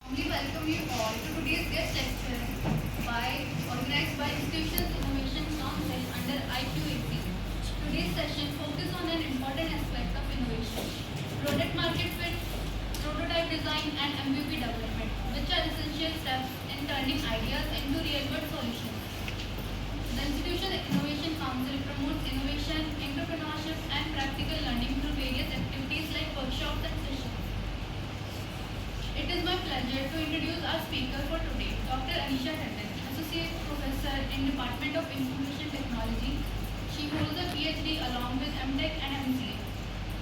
warmly welcome you all to today's guest lecture organized by Institutions Innovation Council under IQAC. Today's session focuses on an important aspect of innovation, product market fit, prototype design and MVP development, which are essential steps in turning ideas into real-world solutions. The Institution Innovation Council promotes innovation, entrepreneurship and practical learning through various activities like workshops and sessions. It is my pleasure to introduce our speaker for today, Dr. Anisha Tandon, Associate Professor in Department of Information Technology. She holds a PhD along with MTech and MCA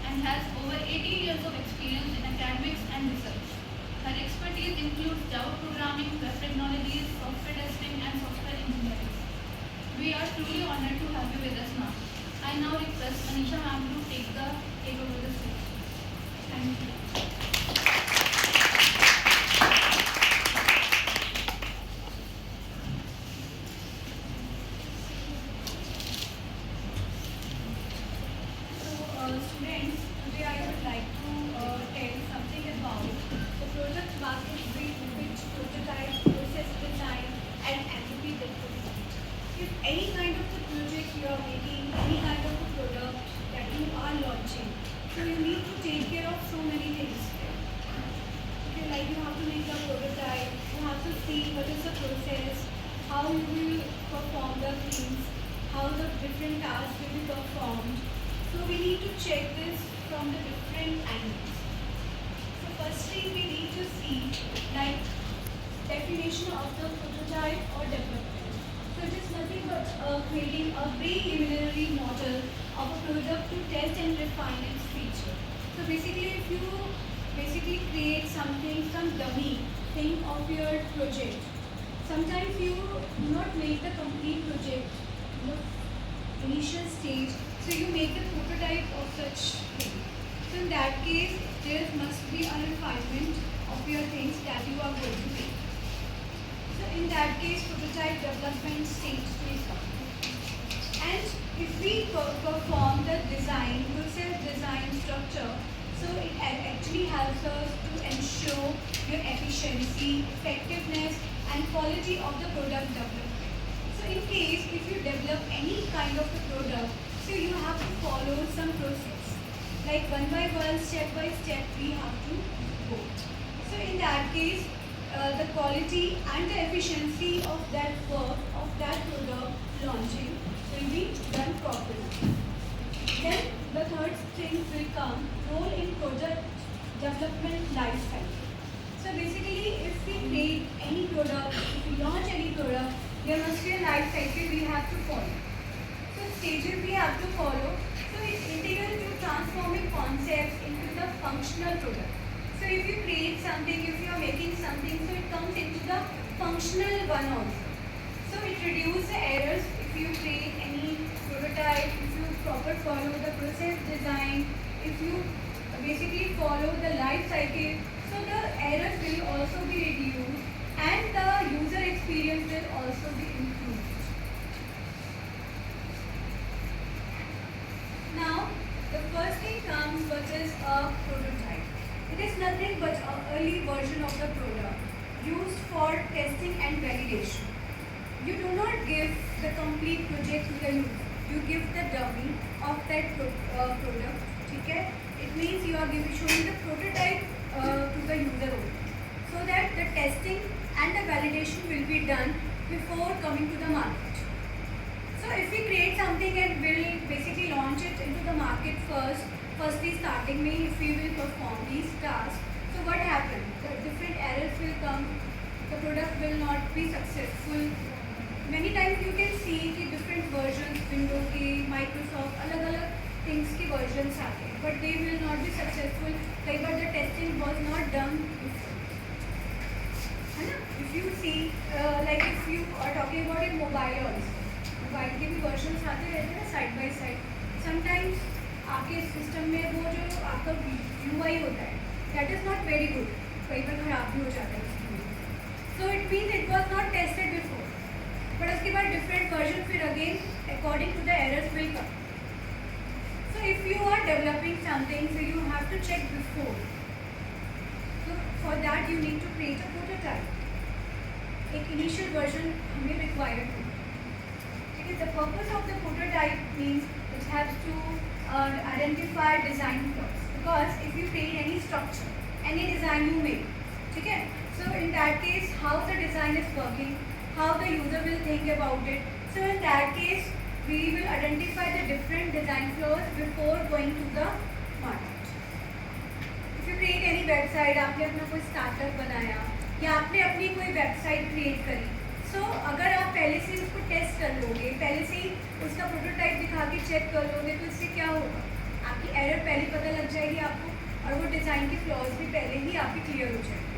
and has over 18 years of experience in academics and research. Her expertise includes Java programming, web technologies, software testing, and software engineering. We are truly honored to have you with us now. I now request Anisha ma'am to take over the stage. Thank you. Students, today I would like to tell something about the product market fit, which prototype, process design, and MVP development. If any kind of the project you are making, any kind of a product that you are launching, so you need to take care of so many things. Okay, like you have to make the prototype, you have to see what is the process, how you will perform the things, how the different tasks will be performed. So we need to check this from the different angles. So firstly, we need to see like definition of the prototype or development. So it is nothing but creating a preliminary model of a product to test and refine its feature. So basically, if you create something, some dummy thing of your project, sometimes you do not make the complete project in the initial stage. So you make the prototype of such thing. So in that case, there must be a refinement of your things that you are going to make. So in that case, prototype development stage will come. And if we perform the design, process design structure, so it actually helps us to ensure your efficiency, effectiveness, and quality of the product development. So in case if you develop any kind of a product, so you have to follow some process. Like one by one, step by step, we have to go. So in that case, the quality and the efficiency of that work, of that product launching will be done properly. Then the third thing will come, role in product development life cycle. So basically, if we create any product, if we launch any product, there must be a life cycle we have to follow. So stages we have to follow. So it's integral to transforming concepts into the functional product. So if you create something, if you are making something, so it comes into the functional one also. So it reduces the errors if you create any prototype, if you proper follow the process design, if you basically follow the life cycle, so the errors will also be reduced and the user experience will also be improved. Now, the first thing comes, which is a prototype. It is nothing but an early version of the product used for testing and validation. You do not give the complete project to the user. You give the dummy of that product. Okay? It means you are showing the prototype to the user only, so that the testing and the validation will be done before coming to the market. So if we create something and will basically launch it into the market firstly starting me, if we will perform these tasks, so what happens? The different errors will come, the product will not be successful. Many times you can see the different versions, Windows की, Microsoft, अलग-अलग things की versions आते हैं, but they will not be successful. Like, but the testing was not done before. है ना? If you see, like if you are talking about it mobile also. Mobile के भी version आते रहते हैं ना साइड बाई साइड. समटाइम्स आपके system में वो जो आपका UI होता है that is not very good, कई बार खराब भी हो जाता है. So it means it was not tested before, but उसके बाद डिफरेंट वर्जन फिर again according to the errors will come. So if you are developing something, so you have to check before. So for that you need to create a prototype. एक initial version हमें required है. Because the purpose of the prototype means it has to identify design flaws. Because if you create any structure, any design you make, ठीक है? So in that case, how the design is working, how the user will think about it. So in that case, we will identify the different design flaws before going to the market. If you create any website, आपने अपना कोई startup बनाया या आपने अपनी कोई website create करी, so अगर आप पहले से उसको टेस्ट कर लोगे, पहले से ही उसका प्रोटोटाइप दिखा के चेक कर लोगे, तो इससे क्या होगा, आपकी एरर पहले पता लग जाएगी आपको, और वो डिज़ाइन की फ्लॉज भी पहले ही आपकी क्लियर हो जाएगी.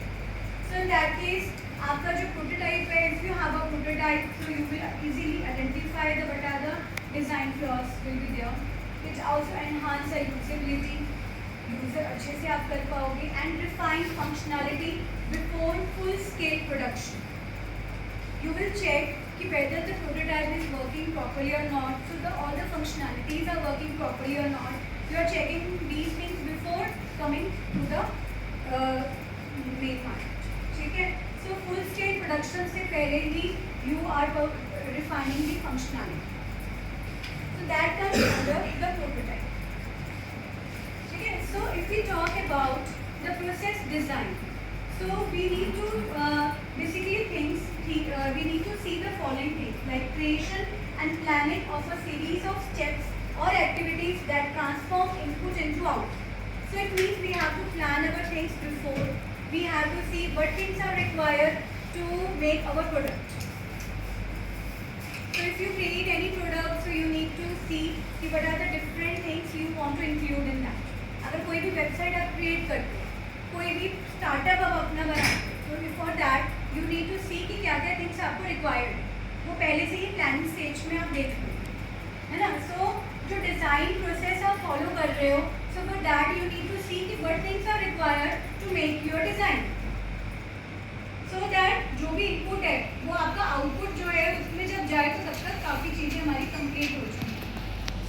सो इन दैट केस आपका जो प्रोटोटाइप है, if you have a prototype, so you will easily identify the what are the design flaws will be there. It also enhance the usability, user अच्छे से आप कर पाओगे, and refine functionality before full scale production. You will check कि whether the prototype is working properly or not. So all the functionalities are working properly or not. You are checking these things before coming to the main market. ठीक है? So full scale production से पहले ही you are refining the functionality. So that comes under the prototype. ठीक है? So if we talk about the process design, so we need to basically we need to see the following things, like creation and planning of a series of steps or activities that transform input into output. So it means we have to plan our things before. We have to see what things are required to make our product. So if you create any product, so you need to see what are the different things you want to include in that. अगर कोई भी website आप create करते हो, कोई भी startup आप अपना बनाते हो, तो before that you need to see कि क्या क्या थिंग्स आपको रिक्वायर्ड है, वो पहले से ही प्लानिंग स्टेज में आप देख लो, है ना. सो जो डिज़ाइन प्रोसेस आप फॉलो कर रहे हो, so for that you need to see कि what things are required to make your design, so that जो भी इनपुट है वो आपका आउटपुट जो है उसमें जब जाए तो तब तक काफ़ी चीज़ें हमारी कंप्लीट हो चुकी हैं.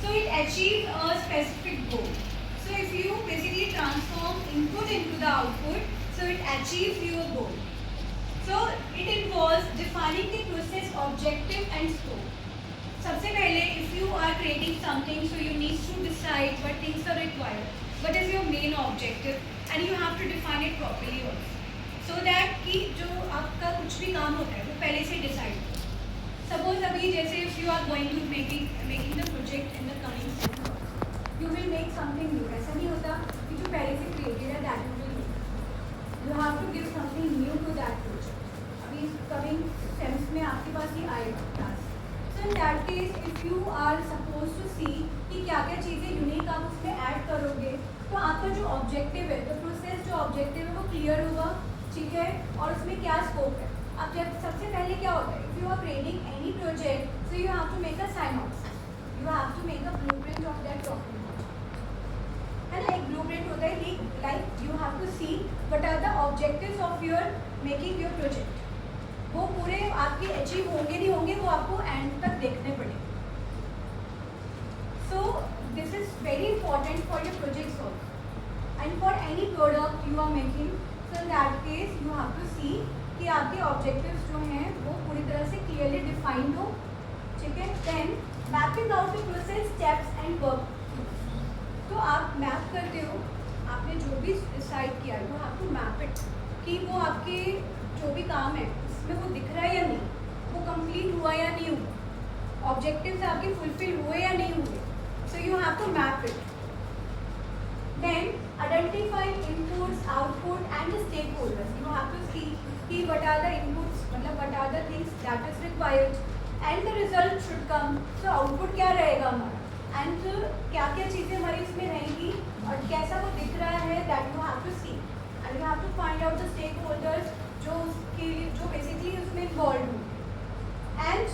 So it achieve a specific goal. So if you basically transform input into the output, so it achieves your goal. So it involves defining the process objective and scope. सबसे पहले if you are creating something, so you need to decide what things are required, what is your main objective, and you have to define it properly also. So that कि जो आपका कुछ भी काम होता है वो पहले से decide हो. Suppose अभी जैसे if you are going to making the project in the coming semester, you will make something new. ऐसा नहीं होता कि जो पहले से created है that will be. You have to give something new to that project. अभी coming sems में आपके पास ये आएगा class. So in that case, if you are supposed to see कि क्या क्या चीज़ें यूनिक आप उसमें ऐड करोगे, तो आपका जो ऑब्जेक्टिव है, तो प्रोसेस जो ऑब्जेक्टिव है वो क्लियर होगा, ठीक है, और उसमें क्या स्कोप है. अब जब सबसे पहले क्या होता है, if you are creating any project, so you have to make a synopsis, you have to make a blueprint of that document, है ना. एक ब्लूप्रिंट होता है, like you have to see what are the objectives of your making your project. वो पूरे आपके achieve होंगे नहीं होंगे वो आपको एंड तक देखने पड़ेंगे. So this is very important for your projects also and for any product you are making. So in that case you have to see कि आपके ऑब्जेक्टिव्स जो हैं वो पूरी तरह से क्लियरली डिफाइंड हो, ठीक है. Then mapping out the process steps and work. तो आप मैप करते हो, आपने जो भी डिसाइड किया है you have to map it कि वो आपके जो भी काम है उसमें वो दिख रहा है या नहीं, वो कंप्लीट हुआ या नहीं हुआ, ऑब्जेक्टिव्स आपके फुलफिल हुए या नहीं हुए. So you have to map it. Then identify inputs, output and the stakeholders. You have to see कि व्हाट आर द इनपुट्स, मतलब what are the things that is required and the result should come. So output क्या रहेगा हमारा and क्या क्या चीज़ें हमारी इसमें रहेंगी और कैसा वो दिख रहा है, that you have to see. And you have to find out the stakeholders जो बेसिकली उसमें इन्वॉल्व होंगे. And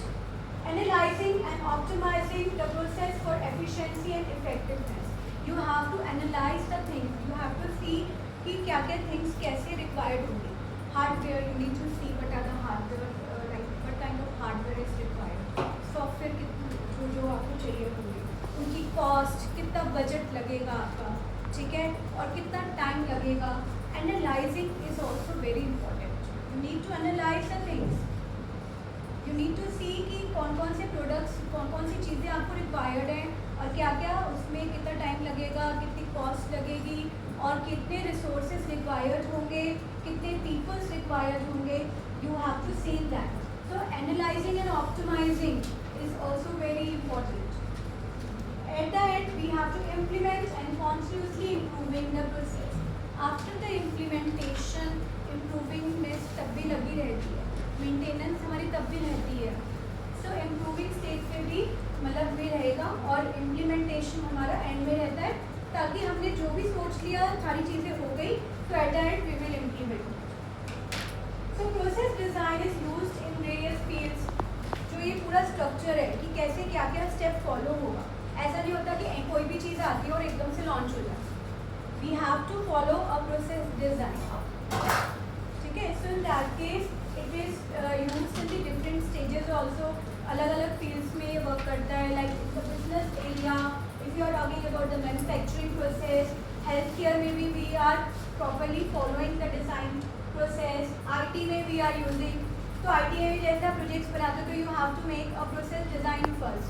analysing and optimising the process for efficiency and effectiveness. You have to analyse the things, you have to see कि क्या क्या things कैसे required होंगे. Hardware, you need to see what are the hardware, like what kind of hardware is required. Software कितने जो आपको चाहिए होंगे, उनकी कॉस्ट, कितना बजट लगेगा आपका, ठीक है, और कितना टाइम लगेगा. And Analyzing is also very important. You need to analyze the things. You need to see कि कौन कौन से प्रोडक्ट्स, कौन कौन सी चीज़ें आपको रिक्वायर्ड हैं और क्या क्या उसमें कितना टाइम लगेगा, कितनी कॉस्ट लगेगी और कितने रिसोर्सेज रिक्वायर्ड होंगे, कितने पीपल्स रिक्वायर्ड होंगे. You have to see that. So analyzing and optimizing is also very important. At the end, we have to implement and continuously improving the process. After the implementation, improving में तब भी लगी रहती है, maintenance हमारी तब भी रहती है. So improving stage पे भी मतलब भी रहेगा और implementation हमारा end में रहता है ताकि हमने जो भी सोच लिया सारी चीज़ें हो गई तो at the end we will implement. So process design is used in various fields. जो ये पूरा स्ट्रक्चर है कि कैसे क्या क्या स्टेप फॉलो होगा. ऐसा नहीं होता कि कोई भी चीज़ आती है और एकदम से लॉन्च हो जाए. We have to follow a process design. ठीक है. So in that case it is used in the different stages also. अलग अलग fields में ये work करता है. Like in the business area, if you are talking about the manufacturing process, healthcare में भी we are properly following the design process. IT में we are using. तो IT में जैसे आप प्रोजेक्ट्स बनाते हो तो you have to make a process design first.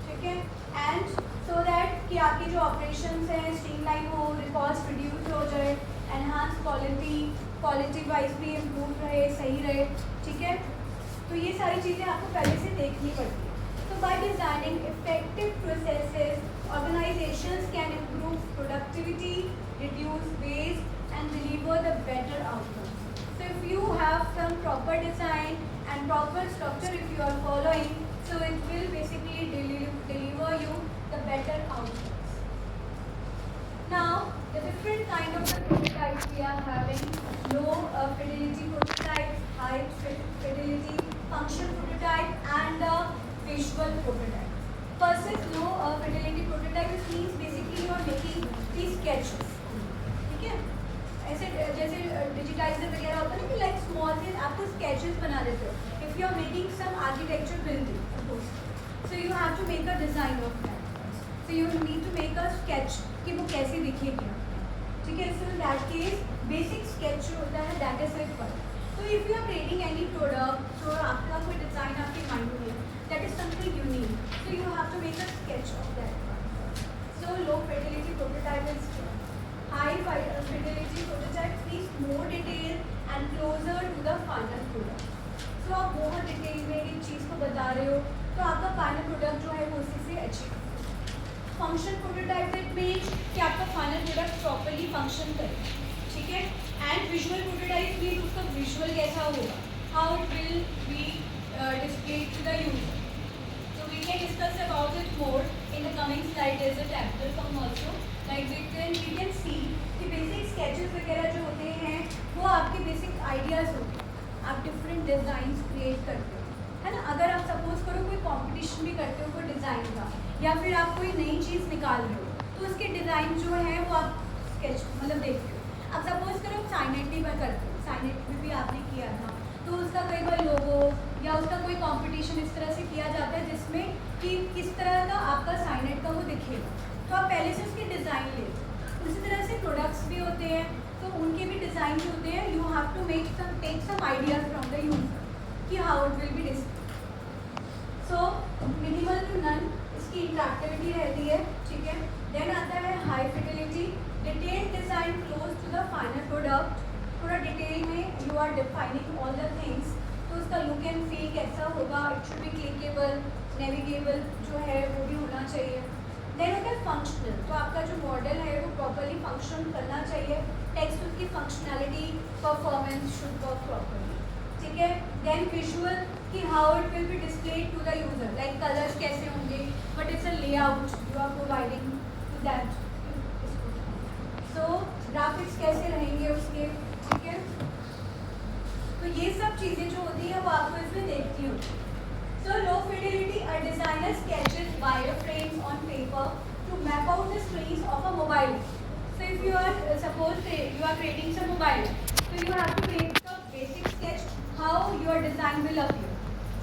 ठीक है. And so that कि आपकी जो operations हैं streamline हो, cost reduce हो जाए, enhance quality wise भी improve रहे, सही रहे. ठीक है. तो ये सारी चीज़ें आपको पहले से देखनी पड़ती है. So by designing effective processes, organizations can improve productivity, reduce waste, and deliver the better outcomes. So if you have some proper design and proper structure, if you are following, so it will basically deliver you the better outcomes. Now, the different kind of the prototypes we are having: low fidelity prototype, high fidelity, function prototype, and the visual prototype. First is low fidelity prototype, which means basically you are making these sketches. ठीक है. ऐसे जैसे digitiser वगैरह होता है ना कि like small thing आपको स्केचेस बना देते हो. If you are making some architecture building suppose, so you have to make a design of that. So you need to make a sketch कि वो कैसे दिखेगी. ठीक है. So in that case basic sketch जो होता है दैट इज रिक्वायर्ड. तो if you are creating any product, तो आपका कोई डिज़ाइन आपके माइंड में है, that is something unique, so you have to make a sketch of that. So low fidelity prototype is high fidelity prototype means more detail and closer to the final product. So आप बहुत detail में एक चीज़ को बता रहे हो तो आपका फाइनल प्रोडक्ट जो है वो उसी से achieve. Function prototype it means कि आपका फाइनल प्रोडक्ट प्रॉपरली फंक्शन करे. ठीक है. एंड विजुअल प्रोटोटाइप मीन्स उसका विजुअल कैसा होगा, how it will be displayed to the user. So we can discuss about it more in the coming slide. There is a chapter from also. Like we can see कि basic sketches वगैरह जो होते हैं वो आपके basic ideas होते हैं. आप डिफरेंट डिज़ाइंस क्रिएट करते हो, है ना. अगर आप सपोज करो कोई कंपटीशन भी करते हो कोई डिज़ाइन का, या फिर आप कोई नई चीज़ निकाल रहे हो तो उसके डिज़ाइन जो है वो आप स्केच मतलब देखते हो. अब सपोज करो साइनेट भी करते हो, साइनेट में भी आपने किया था तो उसका कई बार लोगो या उसका कोई कंपटीशन इस तरह से किया जाता है जिसमें कि किस तरह का आपका साइनेट का वो दिखेगा. तो आप पहले से उसकी डिज़ाइन ले. उसी तरह से प्रोडक्ट्स भी होते हैं तो उनके भी डिज़ाइन जो होते हैं you have to make some take some ideas from the user कि how it will be display. So minimal to none इसकी इंटरैक्टिविटी रहती है. ठीक है. देन आता है high fidelity, detail design close to the final product. पूरा detail में you are defining all the things. तो उसका लुक एंड फील कैसा होगा, it should be clickable, navigable जो है वो भी होना चाहिए. देन होता है फंक्शनल. तो आपका जो मॉडल है वो प्रॉपरली फंक्शन करना चाहिए. टेक्स्ट उसकी functionality performance should work properly. ठीक है. देन विजुअल कि how it will be displayed to the user, like colours कैसे होंगे, but it's a layout you are providing to that. So graphics कैसे रहेंगे उसके. ठीक है. तो ये सब चीज़ें जो होती हैं वो आपको इसमें देखती होती. So low fidelity, a designer sketches wireframes on paper to map out the screens of a mobile. So if you are suppose you are creating some mobile, so you have to create the basic sketch how your design will appear.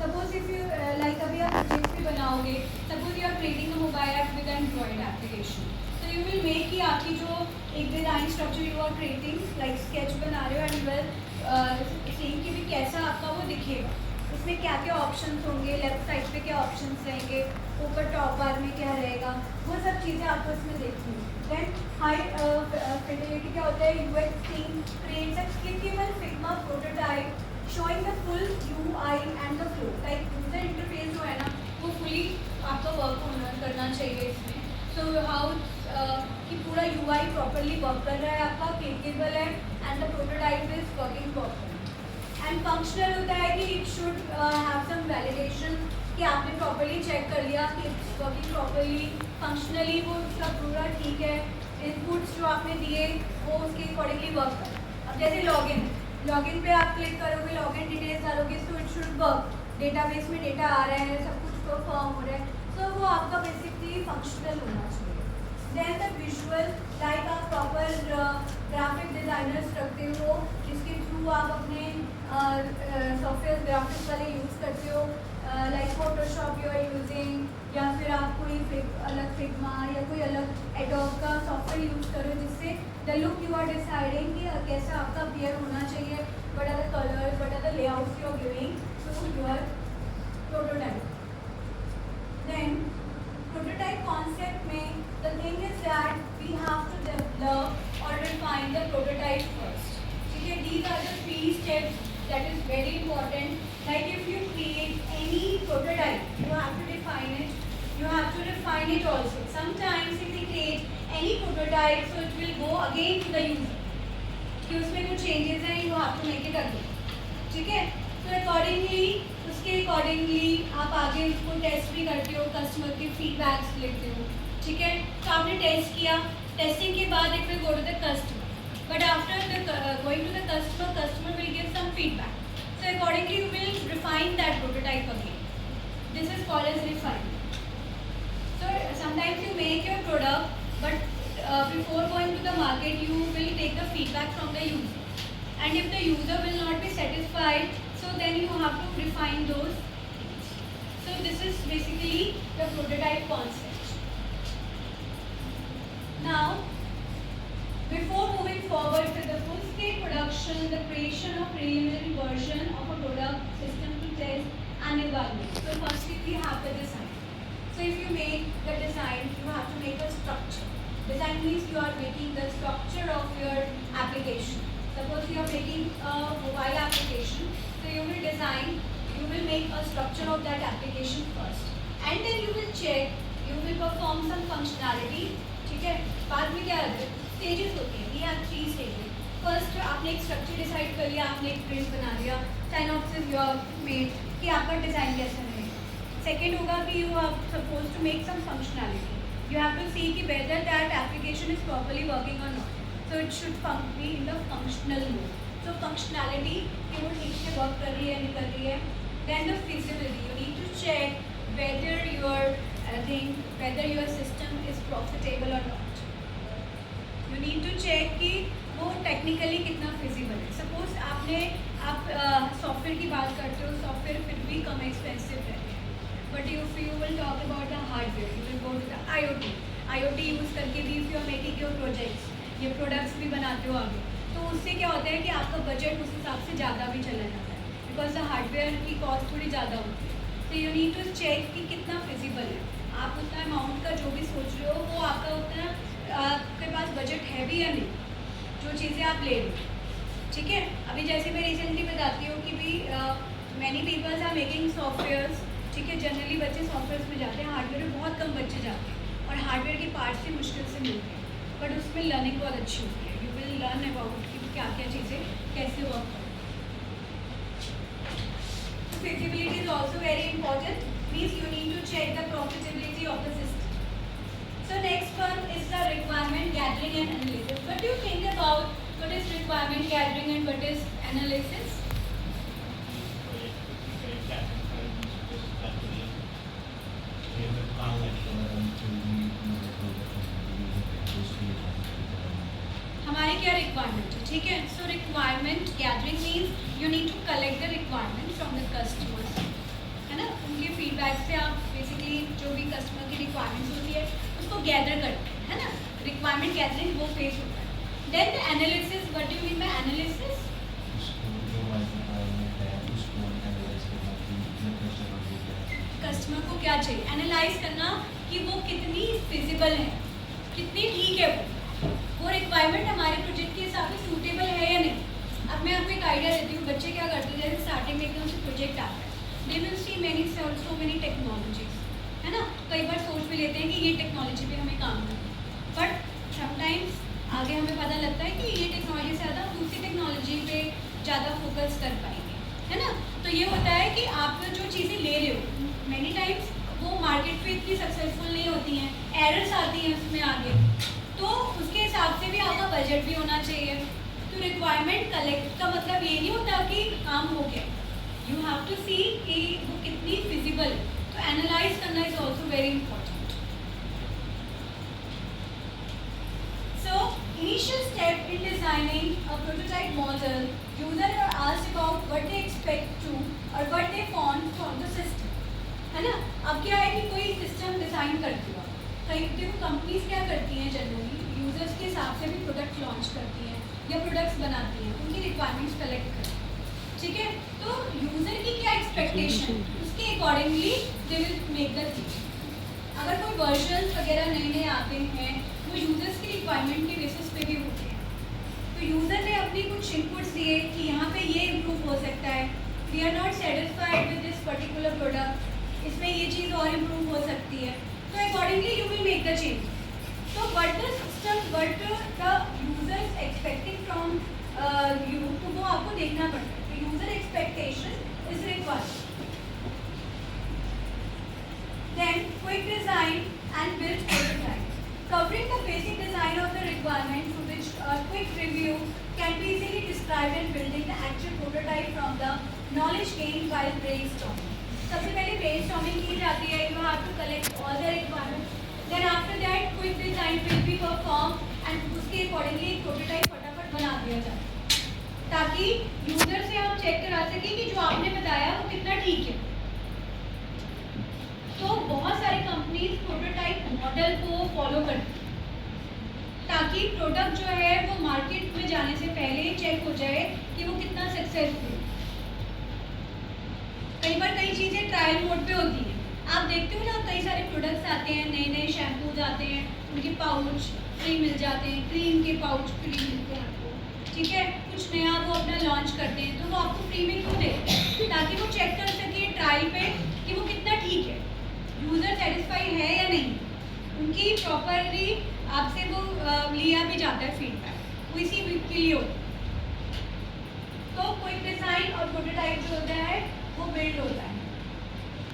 Suppose if you like अभी आप project भी बनाओगे, suppose you are creating a mobile app with Android application, so you will make कि आपकी जो एक design structure you are creating, like sketch बना रहे हो एंड वेल सेम कि भी कैसा आपका वो दिखेगा, उसमें क्या क्या ऑप्शंस होंगे, लेफ्ट साइड पे क्या ऑप्शंस रहेंगे, ऊपर टॉप बार में क्या रहेगा, वो सब चीज़ें आपको इसमें देखनी है. देन हाई फिडेलिटी क्या होता है, UX team creates a clickable Figma prototype showing the full UI and the flow. Like user interface जो है ना वो फुली आपका वर्क होना करना चाहिए इसमें. सो हाउ कि पूरा UI प्रॉपरली वर्क कर रहा है आपका, क्लिकेबल है and the prototype is working properly. And functional होता है कि it should have some validation, कि आपने प्रॉपरली चेक कर लिया कि इट्स वर्किंग प्रॉपरली, फंक्शनली वो उसका पूरा ठीक है, इनपुट्स जो आपने दिए वो उसके अकॉर्डिंगली वर्क कर. अब जैसे लॉगिन पे आप क्लिक करोगे, लॉगिन डिटेल्स डालोगे, सो इट शुड वर्क, डेटाबेस में डेटा आ रहा है, सब कुछ परफॉर्म हो रहा है, तो वो आपका बेसिकली फंक्शनल होना चाहिए. देन द विजुअल, लाइक आप प्रॉपर ग्राफिक डिज़ाइनर्स रखते हो जिसके थ्रू आप अपने सॉफ्टवेयर ग्राफिक्स वाले यूज़ करते हो, like Photoshop you are using, या फिर आप कोई अलग फिग्मा या कोई अलग एडोब का सॉफ्टवेयर यूज़ करो जिससे the look you are deciding कि कैसा आपका अपीयर होना चाहिए, what are the colours, what are the layouts you are giving to your prototype. Then prototype concept में the thing is that we have to develop or refine the prototype first. Okay, these are the 3 steps that is very important. Like if you create any prototype, you have to define it, you have to refine it also. Sometimes if we create any prototype, so it will go again to the user कि उसमें कुछ changes हैं, you have to make it again. ठीक है, तो accordingly उसके accordingly आप आगे उसको टेस्ट भी करते हो, कस्टमर के फीडबैक्स लेते हो. ठीक है, तो आपने टेस्ट किया, टेस्टिंग के बाद it will go to the customer, but after going to the customer, customer will give some feedback, so accordingly you will refine that prototype again. This is called as refinement. So sometimes you make your product, but before going to the market you will take the feedback from the user, and if the user will not be satisfied, so then you have to refine those things. So this is basically the prototype concept. Now, before moving forward with the full-scale production, the creation of preliminary version of a product system to test and evaluate. So firstly, we have the design. So if you make the design, you have to make a structure. Design means you are making the structure of your application. Suppose you are making a mobile application, so you will design, you will make a structure of that application first, and then you will check, you will perform some functionality. ठीक है, बाद में क्या होता है, stages होती हैं, ये आप 3 स्टेजेस. फर्स्ट आपने एक स्ट्रक्चर डिसाइड कर लिया, आपने एक प्रिंट बना लिया, सिनॉप्सिस यू हैव मेड कि आपका डिज़ाइन कैसा रहेगा. सेकेंड होगा कि you have suppose to make some functionality, you have to see कि whether that application is properly working और not, so it should be in the functional mode. So functionality कि वो ठीक से वर्क कर रही है, नहीं कर रही है. Then the feasibility, you need to check whether your system is profitable or not. You need to check कि वो technically कितना feasible है. Suppose आप सॉफ्टवेयर की बात करते हो, सॉफ्टवेयर फिर भी कम एक्सपेंसिव रहते हैं, but if you will talk about the hardware, you will go to the IoT use करके भी if you are making your projects, ये प्रोडक्ट्स भी बनाते हो आगे, तो उससे क्या होता है कि आपका बजट उस हिसाब से ज़्यादा भी चला जाता है, बिकॉज द हार्डवेयर की कॉस्ट थोड़ी ज़्यादा होती है. तो यू नीड टू चेक कि कितना फिजिबल है, आप उतना अमाउंट का जो भी सोच रहे हो वो आपका उतना आपके पास बजट है भी या नहीं, जो चीज़ें आप ले लो. ठीक है, अभी जैसे मैं रिसेंटली बताती हूँ कि भी many peoples are making softwares. ठीक है, जनरली बच्चे सॉफ्टवेयर में जाते हैं, हार्डवेयर में बहुत कम बच्चे जाते हैं और हार्डवेयर के पार्ट्स भी मुश्किल से मिलते हैं, बट उसमें लर्निंग बहुत अच्छी होती है. यू विल लर्न अबाउट कि क्या क्या चीज़ें कैसे वर्क करें. Feasibility is also very important, means you need to check the profitability of the system. So next one is the requirement gathering and analysis. What do you think about what is requirement gathering and what is analysis? हमारी क्या requirement है. ठीक है, so requirement gathering means you need to collect the requirement from the customers, है ना. उनके feedback से आप बेसिकली जो भी कस्टमर की रिक्वायरमेंट्स होती है उसको गैदर करते हैं, है ना. रिक्वायरमेंट गैदरिंग वो फेज होता है. Then the analysis, what do you mean by analysis? उसको जो हमारे रिक्वायरमेंट है उसको एनालाइज करना कि जो कस्टमर को क्या चाहिए। कस्टमर को क्या चाहिए, एनालाइज करना कि वो कितनी फिजिबल है, कितनी ठीक है, वो रिक्वायरमेंट हमारे प्रोजेक्ट के हिसाब से सूटेबल है या नहीं। अब मैं आपको एक आइडिया देती हूँ, बच्चे क्या करते हैं, जैसे स्टार्टिंग में एकदम से प्रोजेक्ट आता है, they will see many so many technologies, है ना, कई बार सोच भी लेते हैं कि ये टेक्नोलॉजी पे हमें काम करना है, बट समटाइम्स आगे हमें पता लगता है कि ये टेक्नोलॉजी से ज़्यादा दूसरी टेक्नोलॉजी पे ज़्यादा फोकस कर पाएंगे, है ना। तो ये होता है कि आप जो चीज़ें ले रहे हो मैनी टाइम्स वो मार्केट पे इतनी सक्सेसफुल नहीं होती हैं, एरर्स आती हैं उसमें आगे, तो उसके हिसाब से भी आपका बजट भी होना चाहिए। तो रिक्वायरमेंट कलेक्ट का मतलब ये नहीं होता कि काम हो गया, यू हैव टू सी कि वो कितनी फिजिबल है, तो एनालाइज करना is also very important. So, initial step in designing a prototype model, users are asked about what they expect to or what they want from the system, है ना। अब क्या है कि कोई सिस्टम डिज़ाइन करती हो, कई देखो कंपनीज क्या करती हैं जनरली, यूजर्स के हिसाब से भी प्रोडक्ट लॉन्च करती हैं या प्रोडक्ट्स बनाती हैं, उनकी रिक्वायरमेंट्स कलेक्ट करती हैं, ठीक है। तो यूज़र की क्या एक्सपेक्टेशन, उसके accordingly they will make the thing. अगर कोई वर्जन वगैरह नए नए आते हैं वो यूज़र्स की रिक्वायरमेंट के बेसिस पे भी होते हैं, तो यूज़र ने अपनी कुछ इनपुट्स दिए कि यहाँ पे ये इम्प्रूव हो सकता है, we are not satisfied with this particular product, इसमें ये चीज़ और इम्प्रूव हो सकती है, तो accordingly you will make the change. तो what the system, what the users expecting from you, तो वो आपको देखना पड़ता है, तो user expectation is required. Then quick design and build prototype. Covering the basic design of the requirement through which a quick review can be easily described and building the actual prototype from the knowledge gained while brainstorming. सबसे पहले brainstorming की जाती है, you have to collect all the requirements. Then after that quick design will be performed and उसके accordingly एक prototype फटाफट बना दिया जाता है, ताकि यूजर से आप चेक करा सकें कि जो आपने बताया वो कितना ठीक है। तो बहुत सारी कंपनीज प्रोटोटाइप मॉडल को फॉलो करती हैं ताकि प्रोडक्ट जो है वो मार्केट में जाने से पहले ही चेक हो जाए कि वो कितना सक्सेसफुल है। कई बार कई चीज़ें ट्रायल मोड पे होती हैं, आप देखते हो ना, कई सारे प्रोडक्ट्स आते हैं, नए नए शैम्पूज आते हैं, उनके पाउच फ्री मिल जाते हैं, क्रीम के पाउच फ्री मिलते हैं आपको, ठीक है, कुछ नया वो अपना लॉन्च करते हैं, तो वो आपको फ्री में क्यों देते हैं, ताकि वो चेक कर सके ट्रायल पे कि वो कितना ठीक है, यूज़र सेटिस्फाई है या नहीं, उनकी प्रॉपरली आपसे वो लिया भी जाता है फीडबैक, वो इसी के लिए होता है। तो क्विक डिज़ाइन और प्रोटोटाइप जो होता है वो बिल्ड होता है।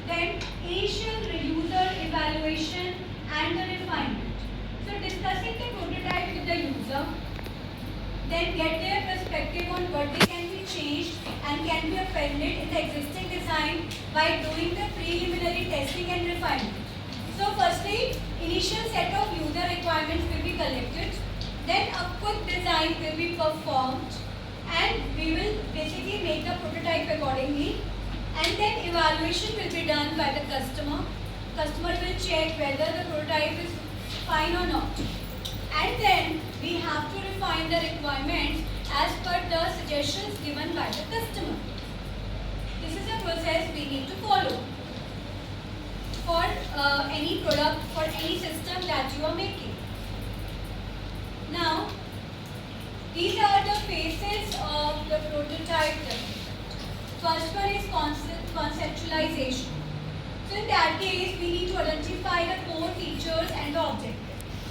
Then initial user evaluation and the refinement, so discussing the prototype with the user, then get their perspective on what they can be changed and can be appended in the existing design by doing the preliminary testing and refinement. So firstly, initial set of user requirements will be collected, then a quick design will be performed and we will basically make the prototype accordingly, and then evaluation will be done by the customer. Customer will check whether the prototype is fine or not. And then we have to refine the requirements as per the suggestions given by the customer. This is a process we need to follow for any product, for any system that you are making. Now, these are the phases of the prototype development. First one is conceptualization. So in that case, we need to identify the core features and the objectives.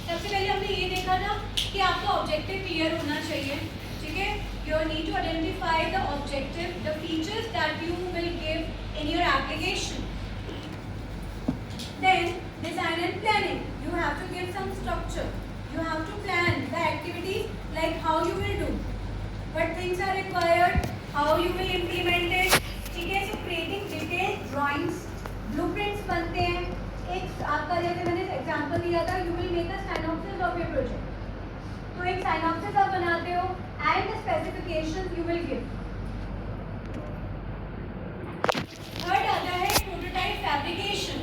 सबसे पहले हमने ये देखा था कि आपका objective clear होना चाहिए, ठीक है, you need to identify the objective, the features that you will give in your application. Then design and planning, you have to give some structure, you have to plan the activities like how you will do, what things are required, how you will implement it, ठीक है। So creating detail drawings, blueprints बनते हैं। एक आपका जैसे मैंने example दिया था, you will make a synopsis of your project, तो एक साइनॉप्सिस आप बनाते हो and the specifications you will give. Third आता है prototype fabrication,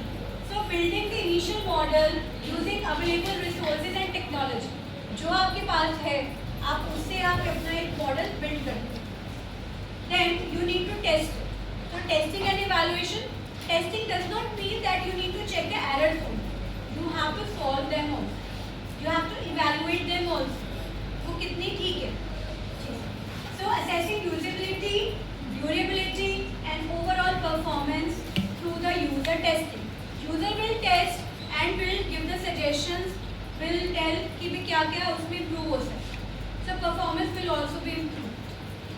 so building the initial model using available resources and technology, जो आपके पास है आप उससे आप अपना एक मॉडल बिल्ड करते हो. Then you need to test. So testing and evaluation. Testing does not mean that you need to check the errors only. You have to solve them also. You have to evaluate them also. वो कितनी ठीक है. So assessing usability, durability and overall performance through the user testing. User will test and will give the suggestions, will tell कि भी क्या क्या उसमें improve हो सकता है. So performance will also be improved.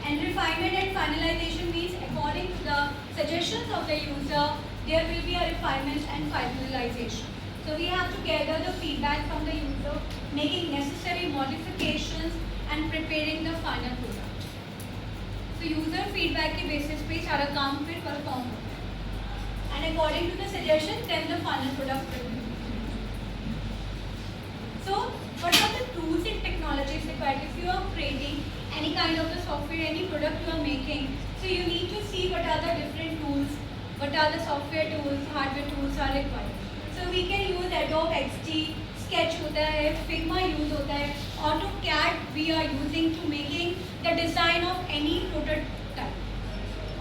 And refinement and finalization means according to the suggestions of the user, there will be a refinement and finalization. So we have to gather the feedback from the user, making necessary modifications and preparing the final product. So user feedback के basis पे सारा काम फिर perform होता है. And according to the suggestion, then the final product will be. So what are the tools and technologies required if you are creating any kind of the software, any product you are making? So you need to see what are the different tools, what are the software tools, hardware tools are required. So we can use Adobe XD, Sketch होता है, Figma use होता है, AutoCAD we are using to making the design of any prototype,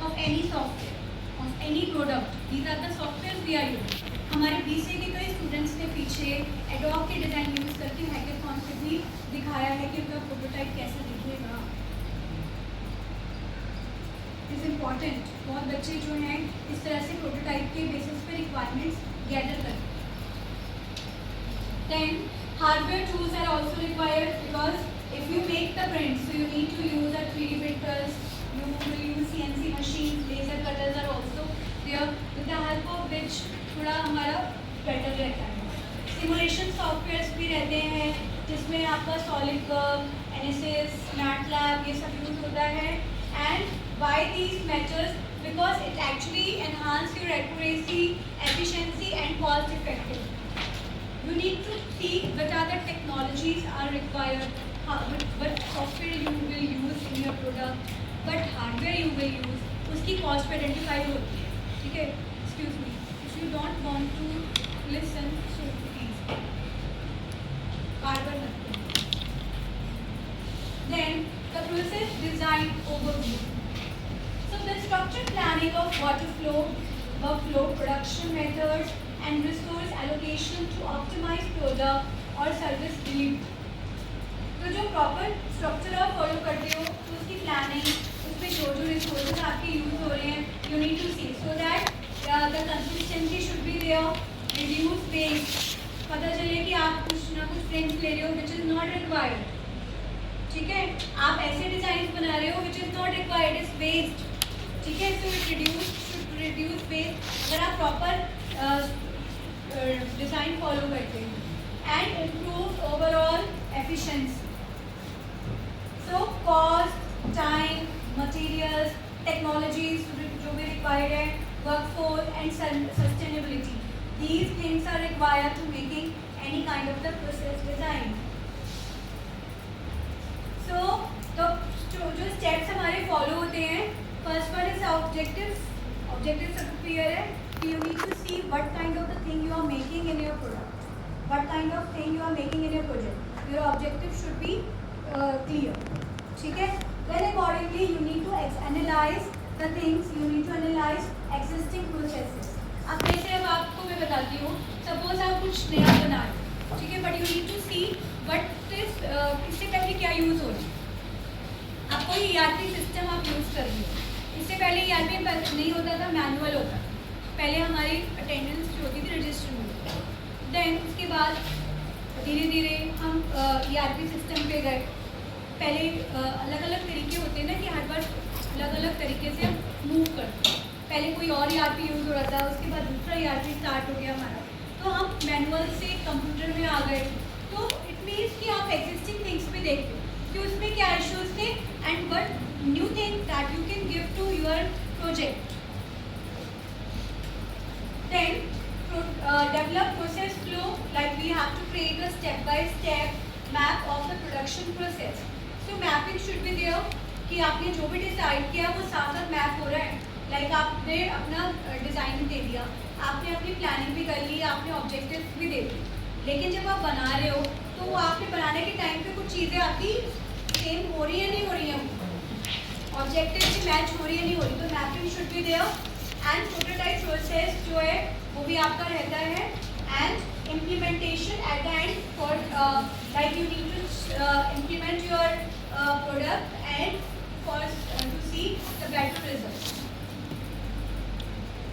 of any software, of any product. These are the softwares we are using. हमारे BCA के कई students ने पीछे adobe के डिज़ाइन यूज़ करके hackathon से भी दिखाया है कि उनका प्रोटोटाइप कैसे दिखेगा. It's important. बहुत बच्चे जो हैं इस तरह से प्रोटोटाइप के बेसिस पे रिक्वायरमेंट्स गैदर करते हैं. Then hardware tools are also required because if you make the print so you need to use a 3D printers, you will use CNC machines, laser cutters are also there with the help of which थोड़ा हमारा better रहता है. Simulation softwares भी रहते हैं जिसमें आपका solid curve, NSS, MATLAB ये सब यूज होता है. And by these methods because it actually enhance your accuracy, efficiency and cost effective. You need to see what are the technologies are required, what software you will use in your product, what hardware you will use. उसकी cost पे identify होती है. ठीक है. Excuse me. If you don't want to listen, so please. बार-बार मत करो. Then the process design overview. So the structured planning of water flow, workflow, production methods and resource allocation to optimize product or service delivery. तो जो proper structure आप follow करते हो तो उसकी प्लानिंग, उसमें जो जो रिसोर्सेज आपके यूज हो रहे हैं, you need to see so that the consistency should be there, reduce waste. पता चले कि आप कुछ ना कुछ फ्रेम्स ले रहे हो विच इज़ नॉट रिक्वायर्ड. ठीक है. आप ऐसे डिज़ाइन बना रहे हो which is not required, is waste. ठीक है. So it should reduce waste अगर आप प्रॉपर डिज़ाइन फॉलो करते हैं. And improve overall efficiency. So cost, time, materials, technologies जो भी required है, workforce and sustainability. These things are required to making any kind of the process design. So तो जो steps हमारे follow होते हैं, first one is objectives. Objectives सबको clear है कि you need to see what kind of the thing you are making in your product, what kind of thing you are making in your project. Your objective should be clear. ठीक है. Then accordingly you need to analyze the things, you need to analyze existing processes. अब जैसे अब आपको मैं बताती हूँ, suppose आप कुछ नया बना रहे हो, ठीक है, but you need to see but इससे पहले क्या यूज़ हो रहा है. आप कोई ERP सिस्टम आप यूज़ कर रहे हो. इससे पहले ERP नहीं होता था, मैनुअल होता था. पहले हमारी अटेंडेंस जो होती थी रजिस्टर में होती थी. देन उसके बाद धीरे धीरे हम ERP सिस्टम पे गए. पहले अलग अलग तरीके होते हैं ना कि हर बार अलग अलग तरीके से हम मूव करते हैं. पहले कोई और ERP यूज़ हो रहा था, उसके बाद दूसरा ERP स्टार्ट हो गया हमारा, तो हम मैनुअल से कंप्यूटर में आ गए. तो इट मीन्स कि आप एग्जिस्टिंग थिंग्स पे देखते हो कि उसमें क्या इश्यूज थे and what new thing that you can give to your project. Then develop process flow, like we have to create a step by step map of the production process. So mapping should be there कि आपने जो भी decide किया वो साथ साथ map हो रहा है. लाइक आपने अपना डिज़ाइन दे दिया, आपने अपनी प्लानिंग भी कर ली, आपने ऑब्जेक्टिव्स भी दे दिए, लेकिन जब आप बना रहे हो तो वो आपने बनाने के टाइम पे कुछ चीज़ें आपकी सेम हो रही है नहीं हो रही है, ऑब्जेक्टिव से मैच हो रही है नहीं हो रही, तो mapping should be there. And prototype process जो है वो भी आपका रहता है, and implementation at the end for like you need to implement your product and for to see the better result.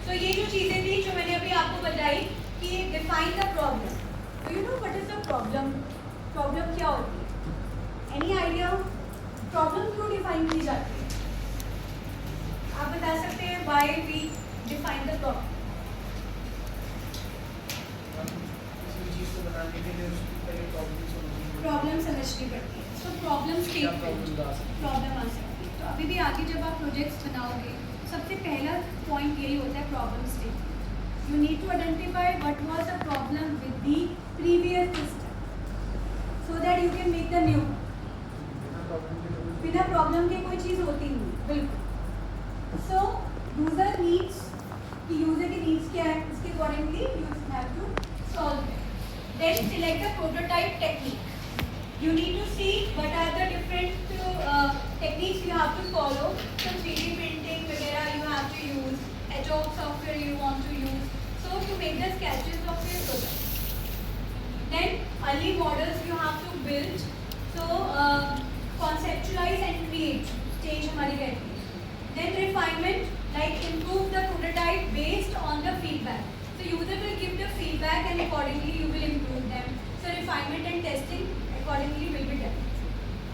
तो ये जो चीज़ें थी जो मैंने अभी आपको बताई कि डिफाइन द प्रॉब्लम, तो you know what is the problem, problem क्या होती है, एनी आइडिया प्रॉब्लम क्यों डिफाइन की जाती है? आप बता सकते हैं why we define the problem? Problem समझनी पड़ती है, सो प्रॉब्लम स्टेटमेंट, प्रॉब्लम आ सकती है। तो अभी भी आगे जब आप प्रोजेक्ट्स बनाओगे सबसे पहला पॉइंट यही होता है problem statement. You need to identify what was the problem with the previous system so that you can make the new. बिना प्रॉब्लम के कोई चीज़ होती नहीं, बिल्कुल। सो यूजर नीड्स, कि यूजर की नीड्स क्या है, इसके accordingly you have to solve it. Then select the prototype technique. You need to see what are the different techniques you have to follow. So 3D printing वगैरह you have to use, Adobe software you want to use. So to make the sketches of your product. Then early models you have to build. So conceptualize and create. Stage हमारी रहती है. Then refinement, like improve the prototype based on the feedback. So user will give the feedback and accordingly you will improve them. So refinement and testing accordingly will be done.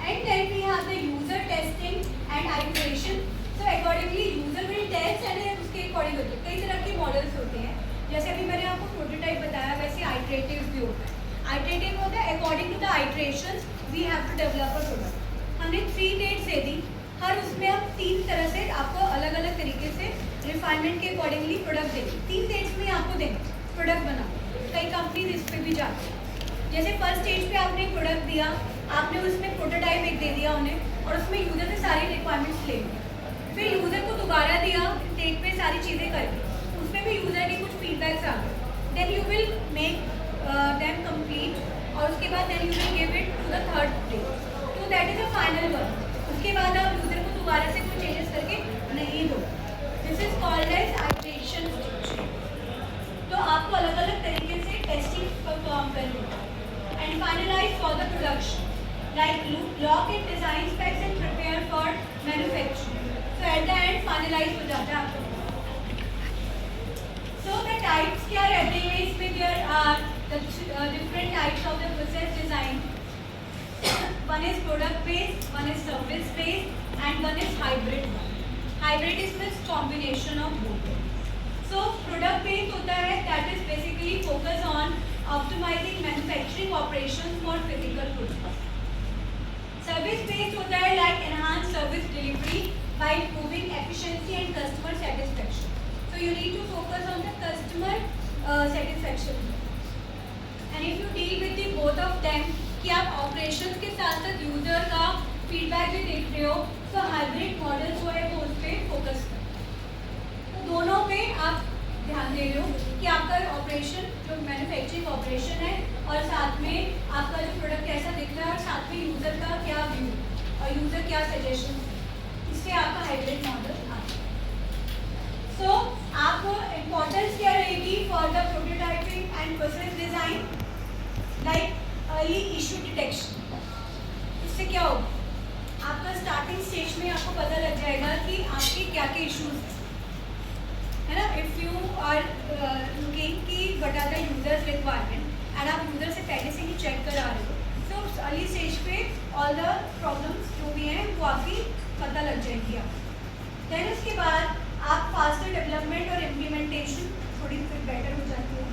And then we have the user testing and iteration. So accordingly user will test and उसके according होते हैं। कई तरह के models होते हैं, जैसे अभी मैंने आपको प्रोटोटाइप बताया वैसे आइटरेटिव भी होता है। आइटरेटिव होता है according to the iterations we have to develop a product. हमने 3 डेट्स दे दी, हर उसमें हम 3 तरह से आपको अलग अलग तरीके से रिफाइनमेंट के अकॉर्डिंगली प्रोडक्ट देंगे। 3 डेट्स में आपको देंगे प्रोडक्ट बनाओ। कई कंपनीज इस पर भी जाती हैं। जैसे फर्स्ट स्टेज पे आपने एक प्रोडक्ट दिया, आपने उसमें प्रोटोटाइप एक दे दिया उन्हें और उसमें यूज़र से सारी रिक्वायरमेंट्स ले ली। फिर यूज़र को दोबारा दिया, स्टेज पे सारी चीज़ें करके, उसमें भी यूज़र के कुछ फीडबैक्स आ गए। Then you will make them complete और उसके बाद then you will give it to the third stage, तो that is a final one. उसके बाद आप यूज़र को दोबारा से कोई चेंजेस करके नहीं दो। This is called as iteration stage. तो आपको अलग अलग तरीके से टेस्टिंग परफॉर्म करनी है। And finalize for the production, like lock and design specs and prepare for manufacturing. So at the end finalize हो जाता है आपको। So the types क्या रहते हैं इसमें? There are the different types of the process design. One is product based, one is service based, and one is hybrid. Hybrid is means combination of both. So product based होता है, that is basically focus on optimizing manufacturing operations for physical products. Service based होता है like enhanced service delivery by improving efficiency and customer satisfaction. So you need to focus on the customer satisfaction. And if you deal with the both of them, कि आप operations के साथ साथ user का feedback भी देख रहे हो, तो hybrid model जो है वो उस पर focus करें। तो दोनों पे आप ध्यान दे रहे हो कि आपका ऑपरेशन जो मैन्युफैक्चरिंग ऑपरेशन है और साथ में आपका जो प्रोडक्ट कैसा दिख रहा है और साथ में यूज़र का क्या व्यू और यूज़र क्या सजेशन, इससे आपका हाइब्रिड मॉडल आता है। सो आपको इम्पोर्टेंस क्या रहेगी for the prototyping and process design, like early issue detection. इससे क्या होगा, आपका स्टार्टिंग स्टेज में आपको पता लग जाएगा कि आपके क्या क्या इशूज़ हैं, है ना। इफ़ यू आर लुकिंग कि what are the users requirement and आप यूज़र से पहले से ही चेक करा रहे हो, तो अर्ली स्टेज पे ऑल द प्रॉब्लम्स जो भी हैं वो आपकी पता लग जाएगी आपको। देन उसके बाद आप फास्टर डेवलपमेंट और इम्प्लीमेंटेशन थोड़ी फिर बेटर हो जाती है।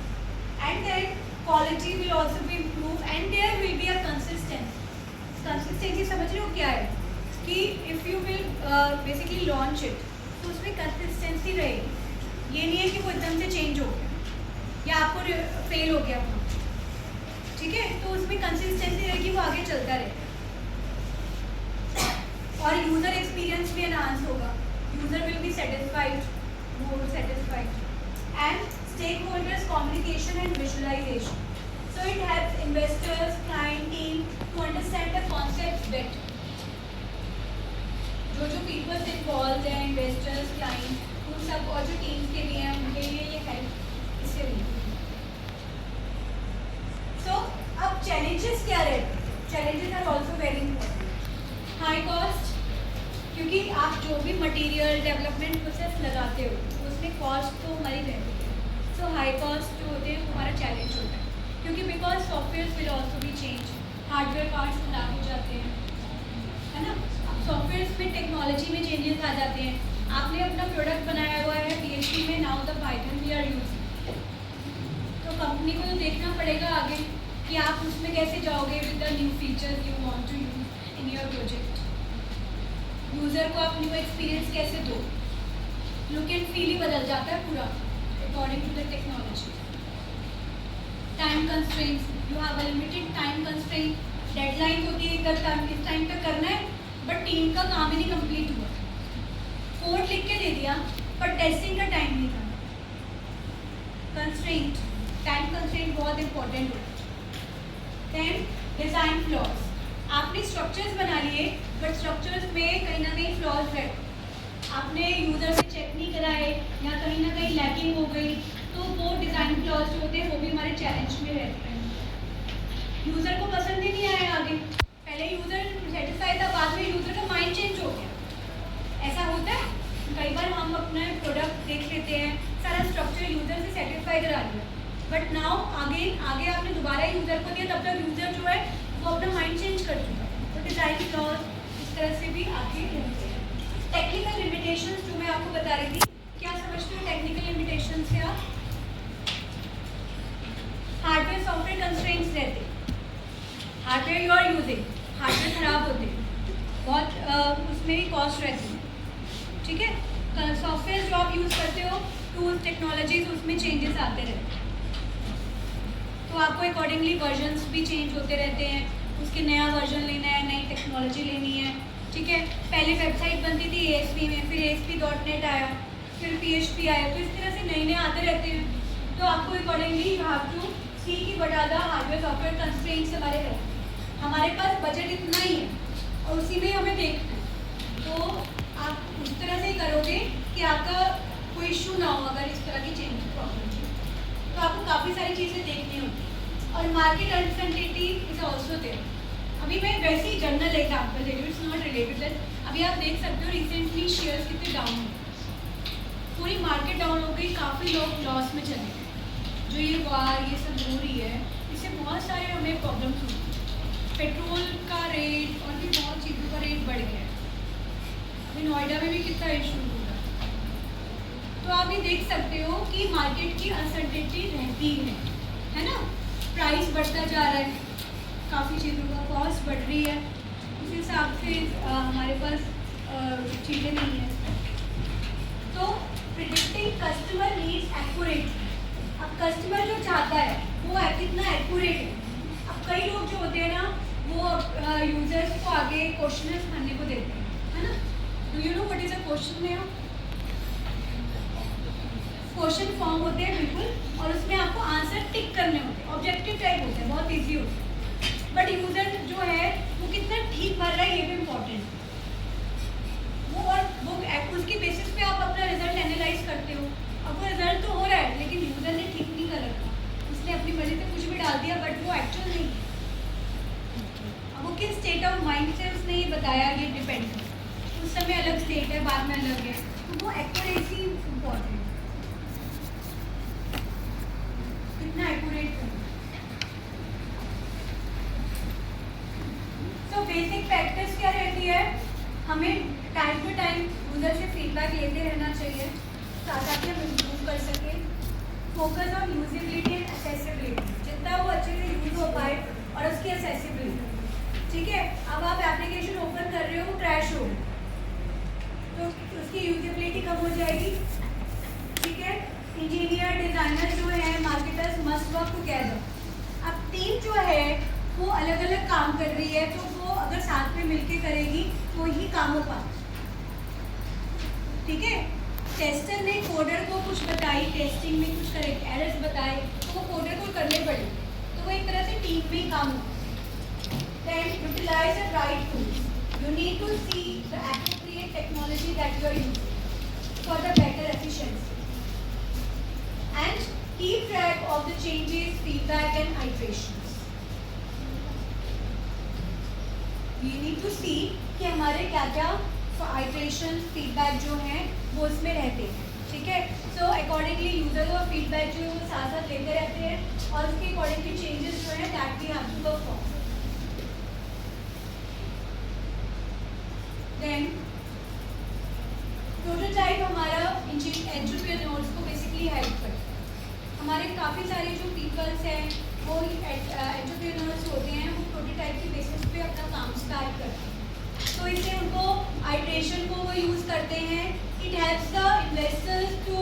And then quality will also be improve and there will be a consistency. Consistency समझ रहे हो क्या है, कि if you will basically launch it तो उसमें कंसिस्टेंसी रहेगी। ये नहीं है कि वो एकदम से चेंज हो गया या आपको फेल हो गया वो, ठीक है। तो उसमें कंसिस्टेंसी रहेगी, वो आगे चलता रहेगा और यूज़र एक्सपीरियंस भी एनहांस होगा। User will be satisfied, more satisfied. And stakeholders communication and visualisation. So it helps investors, client team to understand the concept better. Investors, client, उन सब और जो टीम्स के लिए हैं उनके लिए ये हेल्प इससे हुई। सो अब चैलेंजेस क्या रहते हैं? Challenges are also very important. High cost, क्योंकि आप जो भी मटेरियल डेवलपमेंट प्रोसेस लगाते हो उसमें कॉस्ट तो हमारी रहती है। सो हाई कॉस्ट जो होते हैं हमारा चैलेंज होता है, क्योंकि बिकॉज सॉफ्टवेयर विल ऑल्सो भी चेंज, हार्डवेयर पार्ट्स खराब हो जाते हैं, है ना। अब सॉफ्टवेयर में टेक्नोलॉजी में चेंजेस आ जाते हैं। आपने अपना प्रोडक्ट बनाया हुआ है PHP में, now the Python we are using, तो कंपनी को तो देखना पड़ेगा आगे कि आप उसमें कैसे जाओगे with the new features you want to use in your project. User को आप न्यू एक्सपीरियंस कैसे दो, लुक एंड फील ही बदल जाता है पूरा according to the technology. Time constraints, you have a limited time constraint, deadline होती है इस टाइम तक करना है, बट टीम का काम ही नहीं कंप्लीट हुआ। कोड लिख के दे दिया पर टेस्टिंग का टाइम नहीं था। कंस्ट्रेंट, टाइम कंस्ट्रेंट बहुत इंपॉर्टेंट होता है। देन डिज़ाइन फ्लॉज, आपने स्ट्रक्चर्स बना लिए बट स्ट्रक्चर्स में कहीं ना कहीं फ्लॉज है, आपने यूज़र से चेक नहीं कराए या कहीं ना कहीं लैकिंग हो गई, तो वो डिज़ाइन फ्लॉज जो होते हैं वो भी हमारे चैलेंज में रहते हैं। यूज़र को पसंद ही नहीं आया आगे, पहले यूज़र सेटिस्फाई था, बाद में यूज़र का माइंड चेंज हो गया। ऐसा होता है कई बार, हम अपना प्रोडक्ट देख लेते हैं, सारा स्ट्रक्चर यूज़र से सेटिस्फाई करा लिया, बट नाउ आगे आपने दोबारा यूज़र को दिया, तब तक यूज़र जो है वो अपना माइंड चेंज कर चुका है। तो डिज़ाइन फ्लॉज इस तरह से भी आगे रहते हैं। टेक्निकल लिमिटेशंस जो मैं आपको बता रही थी, क्या समझते हो टेक्निकल लिमिटेशंस से आप? हार्डवेयर सॉफ्टवेयर कंस्ट्रेंट्स रहते, hardware you are using, hardware खराब होते, बहुत उसमें भी कॉस्ट रहती है, ठीक है। सॉफ्टवेयर जो आप यूज़ करते हो, टूल्स, टेक्नोलॉजीज, उसमें चेंजेस आते रहते हैं, तो आपको अकॉर्डिंगली वर्जन्स भी चेंज होते रहते हैं, उसके नया वर्जन लेना है, नई टेक्नोलॉजी लेनी है, ठीक है। पहले वेबसाइट बनती थी ASP में, फिर ASP.NET आया, फिर PHP आया, तो इस तरह से नए नए आते रहते हैं, तो आपको accordingly you have to see कि what are the hardware software constraints हमारे हैं। हमारे पास बजट इतना ही है और उसी में हमें देखना है, तो आप उस तरह से ही करोगे कि आपका कोई इशू ना हो अगर इस तरह की चेंज प्रॉब्लम, तो आपको काफ़ी सारी चीज़ें देखनी होती है। और market uncertainty is also there. अभी मैं वैसे ही जनरल एग्जाम्पल दे रही हूँ, इट्स नॉट रिलेटेड। अभी आप देख सकते हो रिसेंटली शेयर्स कितने डाउन हुए, पूरी मार्केट डाउन हो गई, काफ़ी लोग लॉस में चले गए। जो ये वार ये सब हो रही है, इससे बहुत सारे हमें प्रॉब्लम्स हुई, पेट्रोल का रेट और भी बहुत चीज़ों का रेट बढ़ गया है। अभी नोएडा में भी कितना इशू हो रहा है, तो आप ये देख सकते हो कि मार्केट की अनसर्टेनिटी रहती है ना। प्राइस बढ़ता जा रहा है, काफ़ी चीज़ों का कॉस्ट बढ़ रही है, उस हिसाब से हमारे पास चीज़ें नहीं है। तो प्रिडिक्टिंग कस्टमर नीड्स एक्यूरेट, अब कस्टमर जो चाहता है वो कितना एक्यूरेट है। अब कई लोग जो होते हैं ना, वो यूजर्स को आगे क्वेश्चन भरने को देते हैं, है ना। Do you know what is a question में? क्वेश्चन फॉर्म होते हैं बिल्कुल, और उसमें आपको आंसर टिक करने होते हैं, ऑब्जेक्टिव टाइप होते हैं, बहुत ईजी होते हैं, बट यूजर जो है वो कितना ठीक भर रहा है ये भी इम्पोर्टेंट है। वो उसकी बेसिस पे आप अपना रिजल्ट एनालाइज करते हो। अब वो रिजल्ट तो हो रहा है लेकिन यूजर ने ठीक नहीं कर रखा, उसने अपनी मर्जी से कुछ भी डाल दिया, बट वो एक्चुअल नहीं है। अब वो किस स्टेट ऑफ माइंड से उसने ये बताया, ये डिपेंड करता है। उस समय अलग स्टेट है, बाद में अलग है, तो वो एक्यूरेसी इम्पॉर्टेंट है, कितना एक्यूरेट करना। तो बेसिक प्रैक्टिस क्या रहती है, हमें टाइम टू टाइम यूजर से फीडबैक लेते रहना चाहिए ताकि हम इम्प्रूव कर सकें। Focus on usability and accessibility, जितना वो अच्छे से यूज हो पाए, और उसकी एक्सेसिबिलिटी, ठीक है। अब आप एप्लीकेशन ओपन कर रहे हो, क्रैश हो, तो उसकी यूजेबिलिटी कम हो जाएगी, ठीक है। इंजीनियर, डिज़ाइनर जो है, मार्केटर्स मस्ट वर्क टुगेदर। अब टीम जो है वो अलग अलग काम कर रही है, तो वो अगर साथ में मिलके करेगी तो ही काम हो पाता, ठीक है। टेस्टर ने कोडर को कुछ बताई, टेस्टिंग में कुछ करेक्ट एरर्स बताए, तो वो कोडर को करने पड़े, तो वो एक तरह से टीम में ही काम होता है। Then utilise the right tools, you need to see the appropriate technology that you are using. for the better efficiency. And keep track of the changes, feedback and iterations. We need to see कि हमारे क्या क्या iteration feedback जो हैं वो इसमें रहते हैं, ठीक है. सो अकॉर्डिंगली यूजर को फीडबैक जो है वो साथ साथ लेते रहते हैं और उसके अकॉर्डिंगली चेंजेस जो है that we have to perform. Then prototype हमारा एंटरप्रेन्योर्स को बेसिकली हेल्प करता है. हमारे काफ़ी सारे जो पीपल्स हैं वो एंटरप्रेन्योर्स होते हैं, वो प्रोटोटाइप की बेसिस पे अपना काम स्टार्ट करते हैं. तो इससे उनको आइट्रेशन को वो यूज़ करते हैं. It helps the investors to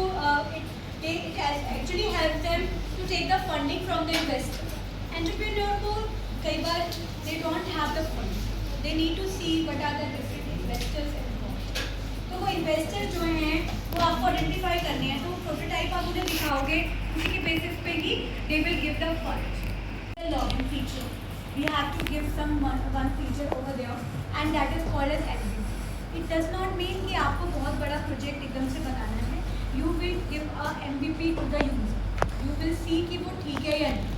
it actually helps them to take the funding from the investor. Entrepreneur को कई बार they don't have the fund, they need to see what are the different investors involved. तो वो investors जो हैं वो आपको identify करने हैं. तो प्रोटोटाइप आप उन्हें दिखाओगे, उसी के बेसिस पे ही they will give the fund. The login feature, we have to give some one feature over there and that is called as MVP. It does not mean कि आपको बहुत बड़ा प्रोजेक्ट एकदम से बनाना है. You will give a MVP to the user. You will see कि वो ठीक है या नहीं.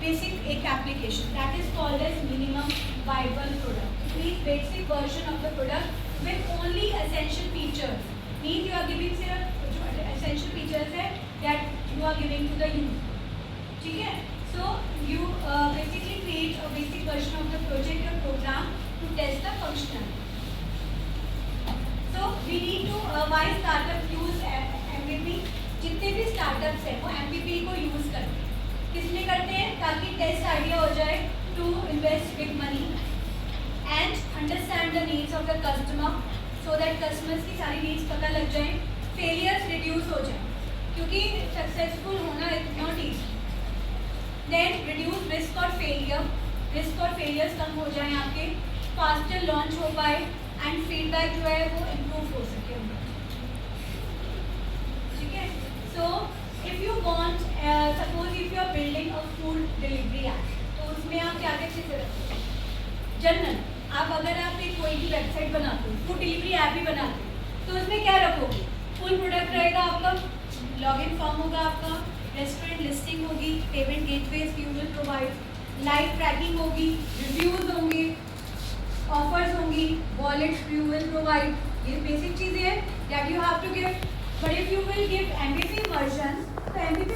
Basic एक application that is called as minimum viable product. It means basic version of the product with only essential features. Means you are giving से जो essential features है that you are giving to the user. ठीक है. So you basically create a basic version of the project or program to test the functionality. So we need to why startup use MVP. जितने भी startups हैं वो MVP को use करते हैं. किस लिए करते हैं? ताकि टेस्ट आइडिया हो जाए to invest big money and understand the needs of the customer so that customers की सारी needs पता लग जाए, failures reduce हो जाए क्योंकि successful होना is not easy. Then reduce risk और failures कम हो जाएं आपके, faster launch हो पाए and feedback जो है वो improve हो सके. ठीक है. So if you want suppose if you are building a food delivery app, तो उसमें आप क्या क्या चीज़ें रखोगे? जनरल आप अगर आप एक कोई भी वेबसाइट बनाते हो, फूड डिलीवरी ऐप भी बनाते हो, तो उसमें क्या रखोगे? फुल प्रोडक्ट रहेगा आपका, लॉगिन फॉर्म होगा आपका, रेस्टोरेंट लिस्टिंग होगी, payment gateways you will provide, live tracking होगी, रिव्यूज होंगे, ऑफर्स होंगी, वॉलेट्स यू विल प्रोवाइड. ये बेसिक चीज़ें हैं that you have to give. But if you will give MVP version, तो MVP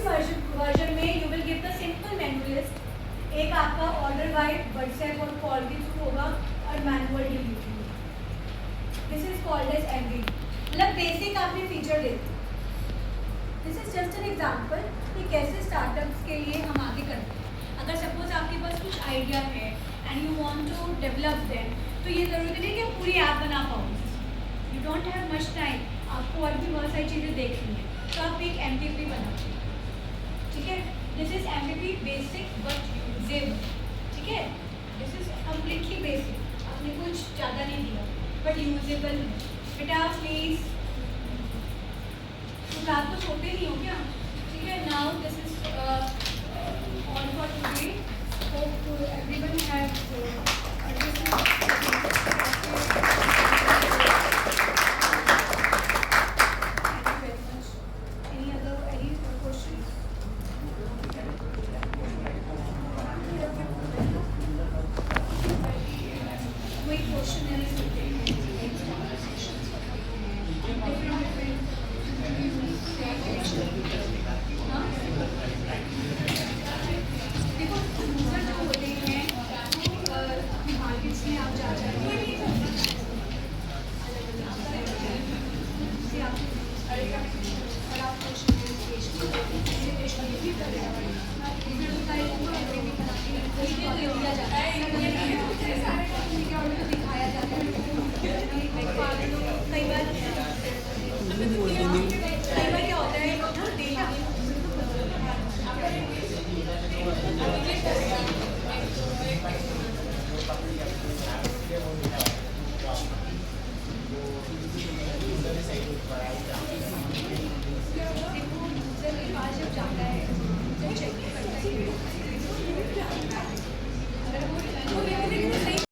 वर्जन में you will give the simple menu list. एक आपका ऑर्डर बाय व्हाट्सएप और कॉल के थ्रू होगा और manual delivery. This is called as MVP. मतलब basic आपने फीचर देते. This is just an example कि कैसे स्टार्टअप्स के लिए हम आगे करते हैं. अगर सपोज आपके पास कुछ आइडिया है and you want to develop them, तो ये ज़रूरी नहीं कि आप पूरी ऐप बना पाओगे. You don't have much time, आपको और भी बहुत सारी चीज़ें देखनी है, तो आप एक MVP बनाते हैं. ठीक है. This is MVP basic but usable. ठीक है. दिस इज कम्प्लीटली बेसिक, आपने कुछ ज़्यादा नहीं दिया बट यूजेबल है. बेटा प्लीज़ रात तो सोते नहीं हो क्या? ठीक है. Now this is all for today. Hope everyone have